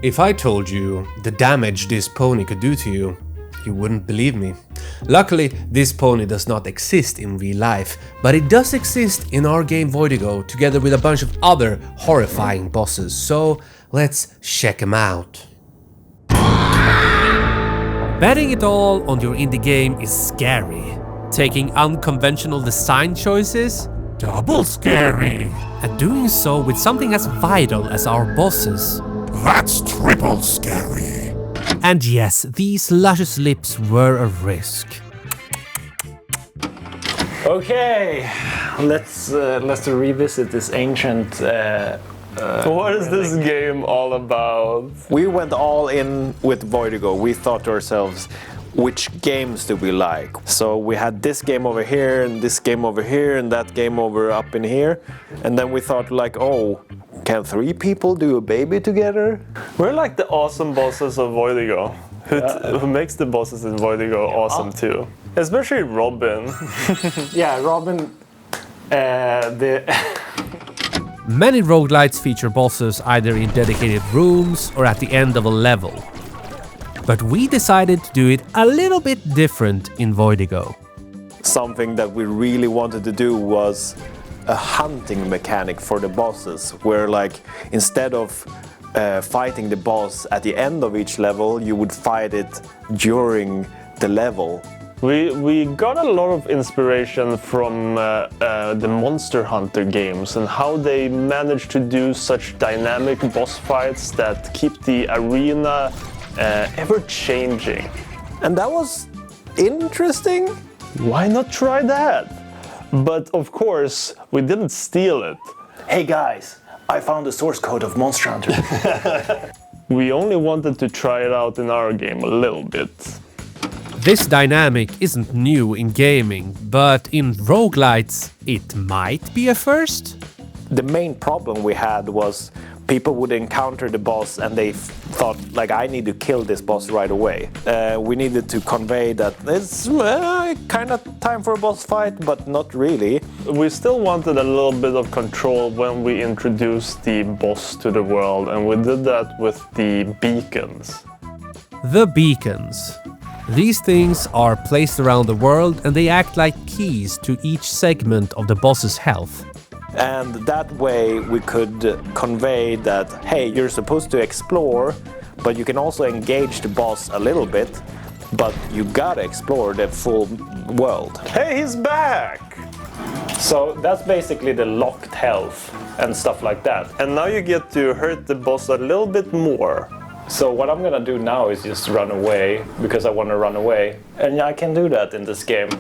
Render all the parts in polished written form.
If I told you the damage this pony could do to you, you wouldn't believe me. Luckily, this pony does not exist in real life, but it does exist in our game Voidigo together with a bunch of other horrifying bosses, so let's check them out. Betting it all on your indie game is scary. Taking unconventional design choices, Double scary. and doing so with something as vital as our bosses. That's triple scary. And yes, these luscious lips were a risk. Okay, let's revisit this ancient. What is this game all about? We went all in with Voidigo. We thought to ourselves, which games do we like? So we had this game over here, and this game over here, and that game over up in here. And then we thought like, oh, can 3 people do a baby together? We're like the awesome bosses of Voidigo. Who makes the bosses in Voidigo awesome too. Especially Robin. Yeah, Robin. Many roguelites feature bosses either in dedicated rooms or at the end of a level. But we decided to do it a little bit different in Voidigo. Something that we really wanted to do was a hunting mechanic for the bosses, where like instead of fighting the boss at the end of each level, you would fight it during the level. We got a lot of inspiration from the Monster Hunter games and how they managed to do such dynamic boss fights that keep the arena ever changing. And that was interesting. Why not try that? But of course, we didn't steal it. Hey guys, I found the source code of Monster Hunter. We only wanted to try it out in our game a little bit. This dynamic isn't new in gaming, but in roguelites it might be a first. The main problem we had was people would encounter the boss and they thought like, I need to kill this boss right away. We needed to convey that it's kind of time for a boss fight, but not really. We still wanted a little bit of control when we introduced the boss to the world, and we did that with the beacons. The beacons. These things are placed around the world and they act like keys to each segment of the boss's health. And that way we could convey that, hey, you're supposed to explore, but you can also engage the boss a little bit, but you gotta explore the full world. Hey, he's back! So that's basically the locked health and stuff like that. And now you get to hurt the boss a little bit more. So what I'm gonna do now is just run away, because I wanna run away. And I can do that in this game.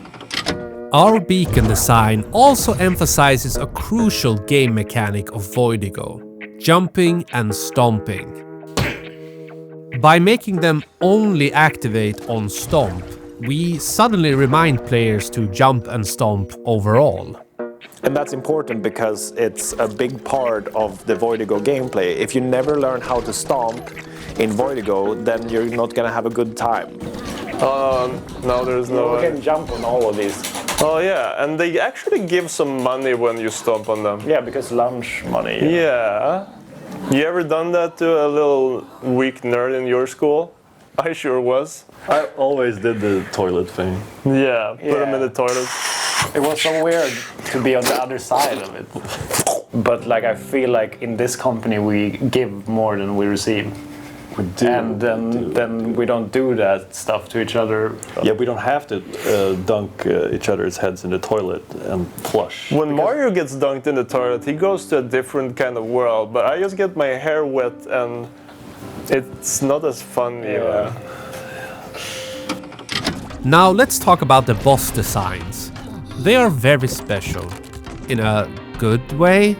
Our beacon design also emphasizes a crucial game mechanic of Voidigo: jumping and stomping. By making them only activate on stomp, we suddenly remind players to jump and stomp overall. And that's important because it's a big part of the Voidigo gameplay. If you never learn how to stomp in Voidigo, then you're not gonna have a good time. No, there's no... You can jump on all of these. Oh yeah, and they actually give some money when you stomp on them. Yeah, because lunch money. Yeah. You ever done that to a little weak nerd in your school? I sure was. I always did the toilet thing. Yeah, put them in the toilet. It was so weird to be on the other side of it. But like, I feel like in this company we give more than we receive. We do. And then we don't do that stuff to each other. Yeah, we don't have to dunk each other's heads in the toilet and flush. When Mario gets dunked in the toilet, he goes to a different kind of world, but I just get my hair wet and it's not as fun. Yeah. Now let's talk about the boss designs. They are very special, in a good way.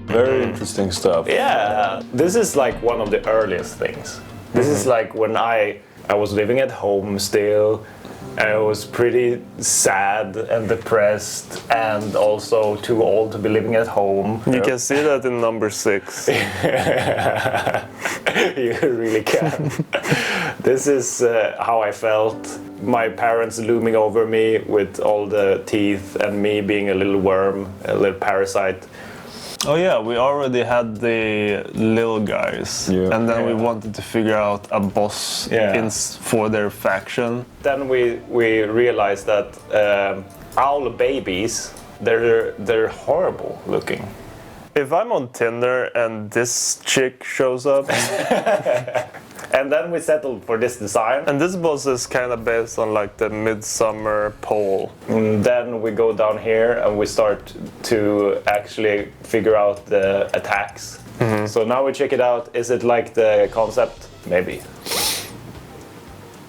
Very interesting stuff. Yeah, this is like one of the earliest things. This is like when I was living at home still, and I was pretty sad and depressed and also too old to be living at home. You can see that in number 6. You really can. This is how I felt. My parents looming over me with all the teeth and me being a little worm, a little parasite. Oh yeah, we already had the little guys, and then we wanted to figure out a boss for their faction. Then we realized that owl babies, they're horrible looking. If I'm on Tinder and this chick shows up, and then we settled for this design. And this boss is kind of based on like the midsummer pole. And then we go down here and we start to actually figure out the attacks. So now we check it out. Is it like the concept? Maybe.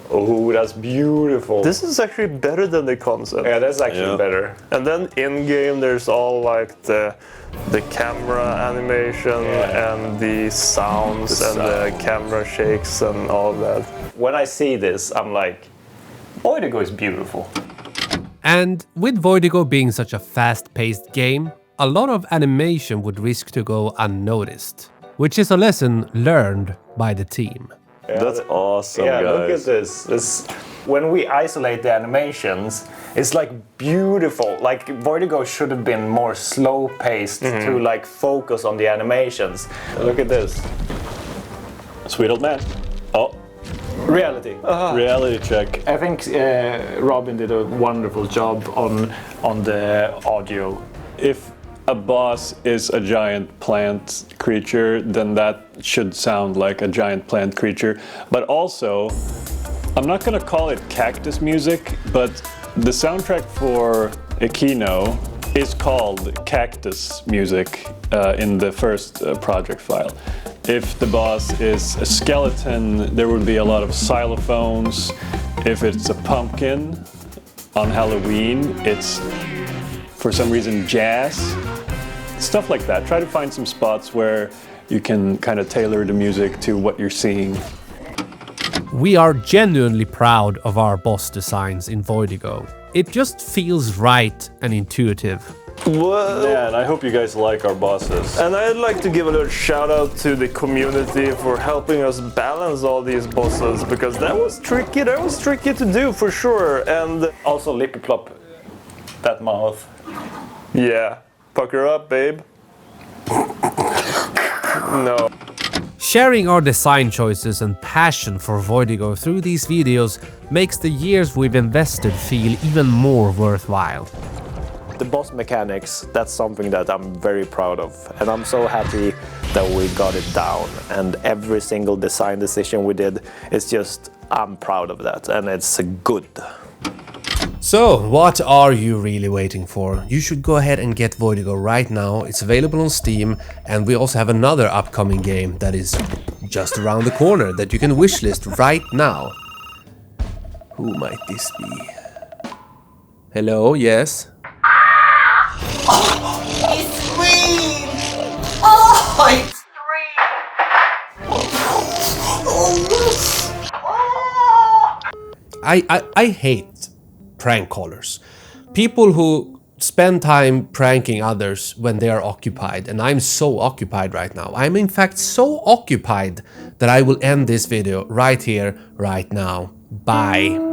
Oh, that's beautiful. This is actually better than the concept. Yeah, that's actually better. And then in game there's all like the camera animation and the sounds and the camera shakes and all of that. When I see this, I'm like, Voidigo is beautiful. And with Voidigo being such a fast-paced game, a lot of animation would risk to go unnoticed, which is a lesson learned by the team. That's awesome, guys. Look at this. When we isolate the animations, it's like beautiful. Like Voidigo should have been more slow-paced to like focus on the animations. Look at this. Sweet old man. Oh, Reality. reality check. I think Robin did a wonderful job on the audio. If a boss is a giant plant creature, then that should sound like a giant plant creature. But also, I'm not gonna call it cactus music, but the soundtrack for Equino is called cactus music in the first project file. If the boss is a skeleton, there would be a lot of xylophones. If it's a pumpkin on Halloween, it's for some reason jazz. Stuff like that. Try to find some spots where you can kind of tailor the music to what you're seeing. We are genuinely proud of our boss designs in Voidigo. It just feels right and intuitive. Well, Yeah, and I hope you guys like our bosses. and I'd like to give a little shout out to the community for helping us balance all these bosses, because that was tricky to do for sure. And Also, lippy plop, that mouth. yeah, pucker up, babe. No. Sharing our design choices and passion for Voidigo through these videos makes the years we've invested feel even more worthwhile. The boss mechanics, that's something that I'm very proud of. And I'm so happy that we got it down. And every single design decision we did is just, I'm proud of that. And it's good. So, what are you really waiting for? You should go ahead and get Voidigo right now. It's available on Steam, and we also have another upcoming game that is just around the corner that you can wishlist right now. Who might this be? Hello, yes? He screamed! Oh, he screamed! I hate prank callers. People who spend time pranking others when they are occupied, and I'm so occupied right now. I'm in fact so occupied that I will end this video right here, right now. Bye.